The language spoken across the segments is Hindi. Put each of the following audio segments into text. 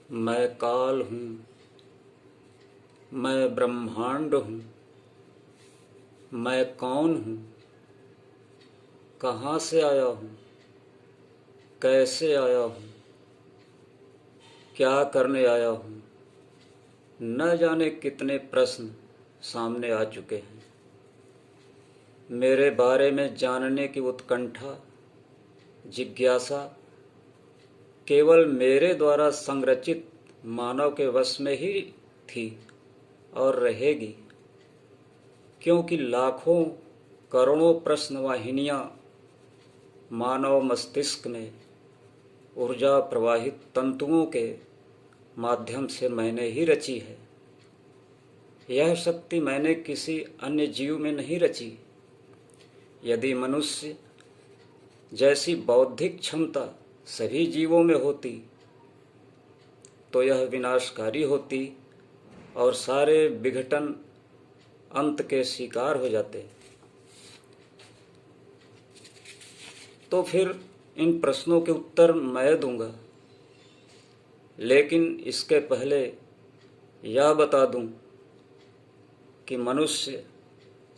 मैं काल हूँ, मैं ब्रह्मांड हूँ, मैं कौन हूँ, कहाँ से आया हूँ, कैसे आया हूँ, क्या करने आया हूँ। न जाने कितने प्रश्न सामने आ चुके हैं। मेरे बारे में जानने की उत्कंठा, जिज्ञासा केवल मेरे द्वारा संरचित मानव के वश में ही थी और रहेगी, क्योंकि लाखों करोड़ों प्रश्न वाहिनियाँ मानव मस्तिष्क में ऊर्जा प्रवाहित तंतुओं के माध्यम से मैंने ही रची है। यह शक्ति मैंने किसी अन्य जीव में नहीं रची। यदि मनुष्य जैसी बौद्धिक क्षमता सभी जीवों में होती तो यह विनाशकारी होती और सारे विघटन अंत के शिकार हो जाते। तो फिर इन प्रश्नों के उत्तर मैं दूंगा, लेकिन इसके पहले यह बता दूं कि मनुष्य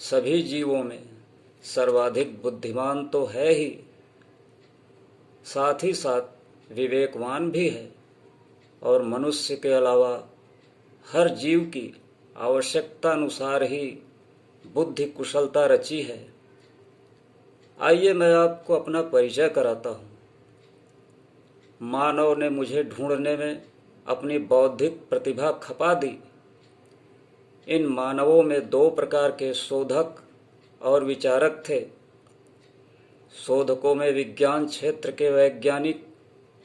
सभी जीवों में सर्वाधिक बुद्धिमान तो है ही, साथ ही साथ विवेकवान भी है और मनुष्य के अलावा हर जीव की आवश्यकता अनुसार ही बुद्धि कुशलता रची है। आइए मैं आपको अपना परिचय कराता हूँ। मानव ने मुझे ढूंढने में अपनी बौद्धिक प्रतिभा खपा दी। इन मानवों में दो प्रकार के शोधक और विचारक थे। शोधकों में विज्ञान क्षेत्र के वैज्ञानिक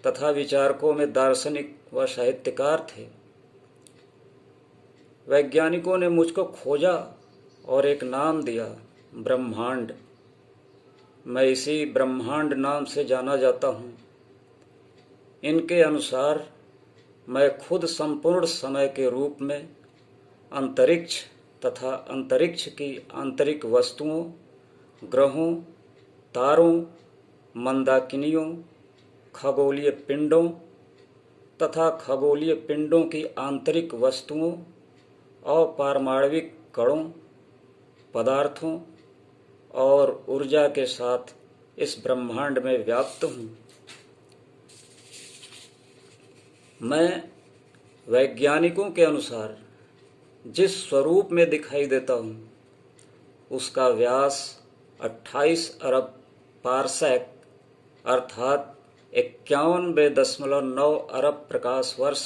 तथा विचारकों में दार्शनिक व साहित्यकार थे। वैज्ञानिकों ने मुझको खोजा और एक नाम दिया, ब्रह्मांड। मैं इसी ब्रह्मांड नाम से जाना जाता हूँ। इनके अनुसार मैं खुद संपूर्ण समय के रूप में अंतरिक्ष तथा अंतरिक्ष की आंतरिक वस्तुओं, ग्रहों, तारों, मंदाकिनियों, खगोलीय पिंडों तथा खगोलीय पिंडों की आंतरिक वस्तुओं, अपारमाणविक कणों, पदार्थों और ऊर्जा के साथ इस ब्रह्मांड में व्याप्त हूँ। मैं वैज्ञानिकों के अनुसार जिस स्वरूप में दिखाई देता हूँ उसका व्यास 28 अरब पारसेक अर्थात 91.9 अरब प्रकाश वर्ष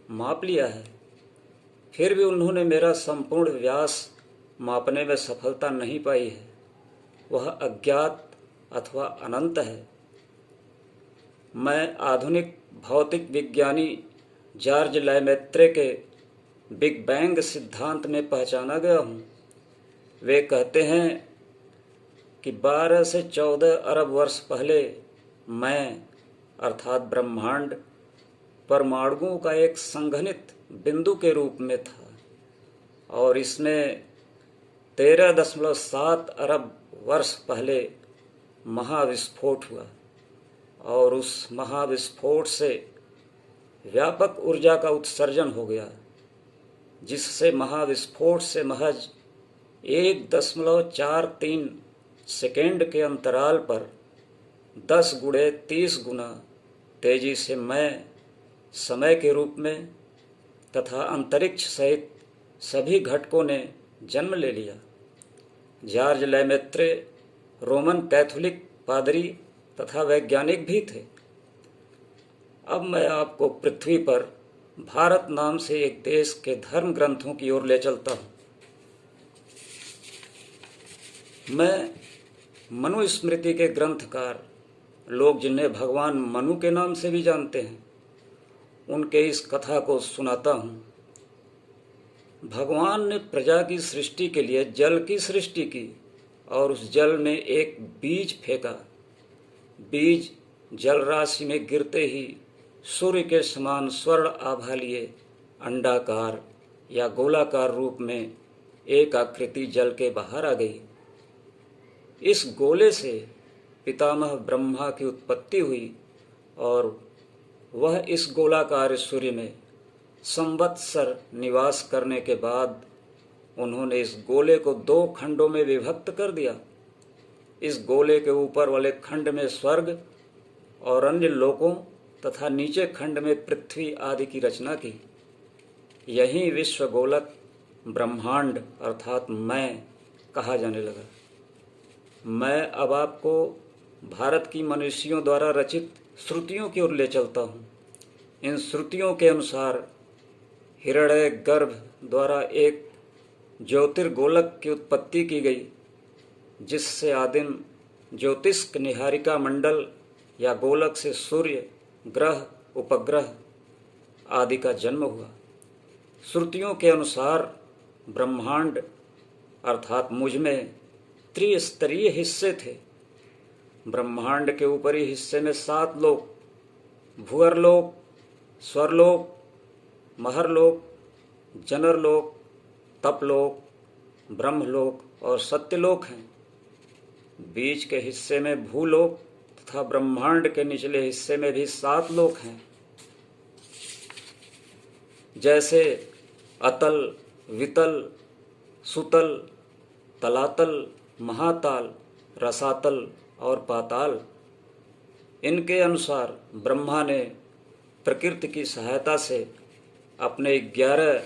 माप लिया है। फिर भी उन्होंने मेरा संपूर्ण व्यास मापने में सफलता नहीं पाई है। वह अज्ञात अथवा अनंत है। मैं आधुनिक भौतिक विज्ञानी जॉर्ज लेमेत्रे के बिग बैंग सिद्धांत में पहचाना गया हूँ। वे कहते हैं कि 12 से 14 अरब वर्ष पहले मैं अर्थात ब्रह्मांड परमाणुओं का एक संघनित बिंदु के रूप में था और इसमें 13.7 अरब वर्ष पहले महाविस्फोट हुआ और उस महाविस्फोट से व्यापक ऊर्जा का उत्सर्जन हो गया, जिससे महाविस्फोट से महज 1.43 सेकेंड के अंतराल पर 10 गुणे 30 गुना तेजी से मैं समय के रूप में तथा अंतरिक्ष सहित सभी घटकों ने जन्म ले लिया। जॉर्ज लेमेत्रे रोमन कैथोलिक पादरी तथा वैज्ञानिक भी थे। अब मैं आपको पृथ्वी पर भारत नाम से एक देश के धर्म ग्रंथों की ओर ले चलता हूँ। मैं मनुस्मृति के ग्रंथकार, लोग जिन्हें भगवान मनु के नाम से भी जानते हैं, उनके इस कथा को सुनाता हूँ। भगवान ने प्रजा की सृष्टि के लिए जल की सृष्टि की और उस जल में एक बीज फेंका। बीज जल राशि में गिरते ही सूर्य के समान स्वर्ण आभा लिए अंडाकार या गोलाकार रूप में एक आकृति जल के बाहर आ गई। इस गोले से पितामह ब्रह्मा की उत्पत्ति हुई और वह इस गोलाकार सूर्य में संवत्सर निवास करने के बाद उन्होंने इस गोले को 2 खंडों में विभक्त कर दिया। इस गोले के ऊपर वाले खंड में स्वर्ग और अन्य लोकों तथा नीचे खंड में पृथ्वी आदि की रचना की। यही विश्व गोलक ब्रह्मांड अर्थात मैं कहा जाने लगा। मैं अब आपको भारत की मनुष्यों द्वारा रचित श्रुतियों की ओर ले चलता हूँ। इन श्रुतियों के अनुसार हिरण्य गर्भ द्वारा एक ज्योतिर्गोलक की उत्पत्ति की गई, जिससे आदिम ज्योतिष्क निहारिका मंडल या गोलक से सूर्य, ग्रह, उपग्रह आदि का जन्म हुआ। श्रुतियों के अनुसार ब्रह्मांड अर्थात मुझ में त्रिस्तरीय हिस्से थे। ब्रह्मांड के ऊपरी हिस्से में 7 लोक, भूअरलोक, स्वरलोक, महरलोक, जनरलोक, तपलोक, ब्रह्मलोक और सत्यलोक हैं। बीच के हिस्से में भूलोक तथा ब्रह्मांड के निचले हिस्से में भी 7 लोक हैं, जैसे अतल, वितल, सुतल, तलातल, महाताल, रसातल और पाताल। इनके अनुसार ब्रह्मा ने प्रकृति की सहायता से अपने 11